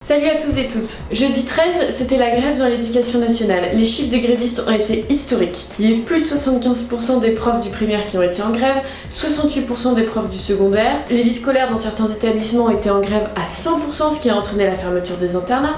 Salut à tous et toutes. Jeudi 13, c'était la grève dans l'éducation nationale. Les chiffres de grévistes ont été historiques. Il y a eu plus de 75% des profs du primaire qui ont été en grève, 68% des profs du secondaire. Les vies scolaires dans certains établissements ont été en grève à 100%, ce qui a entraîné la fermeture des internats.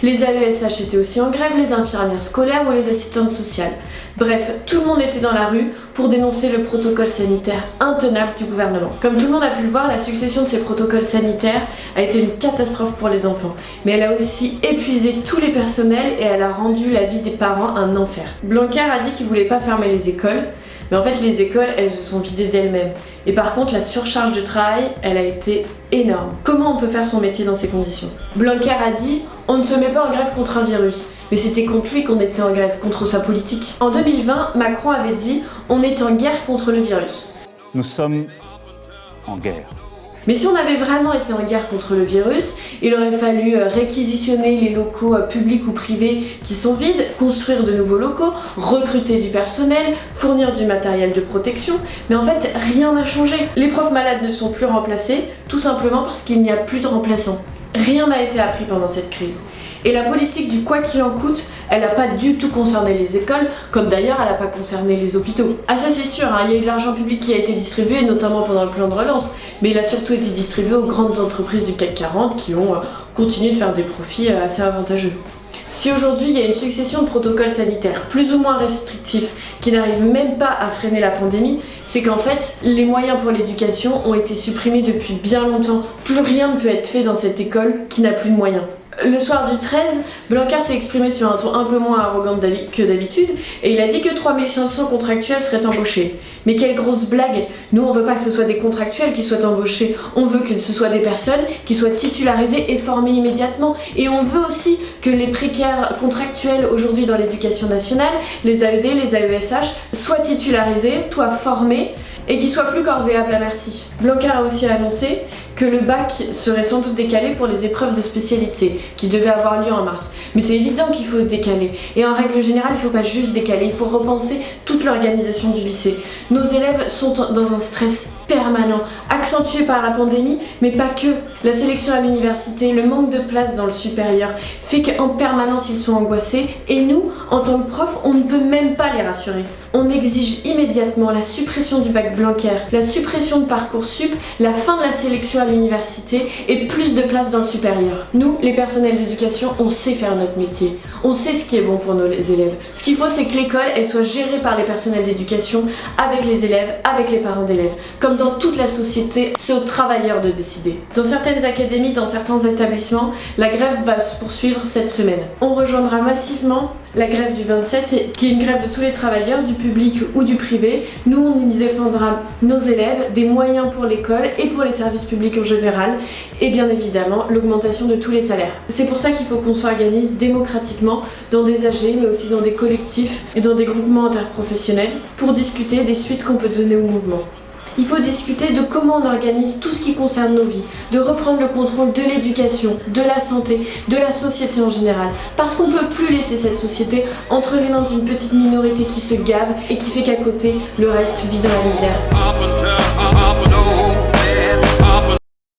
Les AESH étaient aussi en grève, les infirmières scolaires ou les assistantes sociales. Bref, tout le monde était dans la rue pour dénoncer le protocole sanitaire intenable du gouvernement. Comme tout le monde a pu le voir, la succession de ces protocoles sanitaires a été une catastrophe pour les enfants. Mais elle a aussi épuisé tous les personnels et elle a rendu la vie des parents un enfer. Blanquer a dit qu'il voulait pas fermer les écoles, mais en fait les écoles, elles se sont vidées d'elles-mêmes. Et par contre, la surcharge de travail, elle a été énorme. Comment on peut faire son métier dans ces conditions? Blanquer a dit « On ne se met pas en grève contre un virus ». Mais c'était contre lui qu'on était en grève, contre sa politique. En 2020, Macron avait dit « On est en guerre contre le virus ». Nous sommes en guerre. Mais si on avait vraiment été en guerre contre le virus, il aurait fallu réquisitionner les locaux publics ou privés qui sont vides, construire de nouveaux locaux, recruter du personnel, fournir du matériel de protection. Mais en fait, rien n'a changé. Les profs malades ne sont plus remplacés, tout simplement parce qu'il n'y a plus de remplaçants. Rien n'a été appris pendant cette crise. Et la politique du quoi qu'il en coûte, elle n'a pas du tout concerné les écoles, comme d'ailleurs elle n'a pas concerné les hôpitaux. Ah ça c'est sûr, il y a eu de l'argent public qui a été distribué, notamment pendant le plan de relance, mais il a surtout été distribué aux grandes entreprises du CAC 40 qui ont continué de faire des profits assez avantageux. Si aujourd'hui il y a une succession de protocoles sanitaires plus ou moins restrictifs qui n'arrivent même pas à freiner la pandémie, c'est qu'en fait les moyens pour l'éducation ont été supprimés depuis bien longtemps. Plus rien ne peut être fait dans cette école qui n'a plus de moyens. Le soir du 13, Blanquer s'est exprimé sur un ton un peu moins arrogant que d'habitude et il a dit que 3500 contractuels seraient embauchés. Mais quelle grosse blague! Nous on veut pas que ce soit des contractuels qui soient embauchés, on veut que ce soit des personnes qui soient titularisées et formées immédiatement. Et on veut aussi que les précaires contractuels aujourd'hui dans l'éducation nationale, les AED, les AESH, soient titularisés, soient formés et qui soient plus corvéables à merci. Blanquer a aussi annoncé que le bac serait sans doute décalé pour les épreuves de spécialité qui devaient avoir lieu en mars. Mais c'est évident qu'il faut décaler. Et en règle générale, il ne faut pas juste décaler, il faut repenser toute l'organisation du lycée. Nos élèves sont dans un stress permanent, accentué par la pandémie, mais pas que. La sélection à l'université, le manque de place dans le supérieur fait qu'en permanence ils sont angoissés et nous, en tant que profs, on ne peut même pas les rassurer. On exige immédiatement la suppression du bac Blanquer, la suppression de Parcoursup, la fin de la sélection à l'université et plus de place dans le supérieur. Nous, les personnels d'éducation, on sait faire notre métier. On sait ce qui est bon pour nos élèves. Ce qu'il faut, c'est que l'école, elle soit gérée par les personnels d'éducation, avec les élèves, avec les parents d'élèves. Comme dans toute la société, c'est aux travailleurs de décider. Dans certaines académies, dans certains établissements, la grève va se poursuivre cette semaine. On rejoindra massivement la grève du 27, qui est une grève de tous les travailleurs, du public ou du privé. Nous, on y défendra nos élèves, des moyens pour l'école et pour les services publics en général, et bien évidemment l'augmentation de tous les salaires. C'est pour ça qu'il faut qu'on s'organise démocratiquement dans des AG, mais aussi dans des collectifs et dans des groupements interprofessionnels pour discuter des suites qu'on peut donner au mouvement. Il faut discuter de comment on organise tout ce qui concerne nos vies, de reprendre le contrôle de l'éducation, de la santé, de la société en général. Parce qu'on ne peut plus laisser cette société entre les mains d'une petite minorité qui se gave et qui fait qu'à côté, le reste vit dans la misère.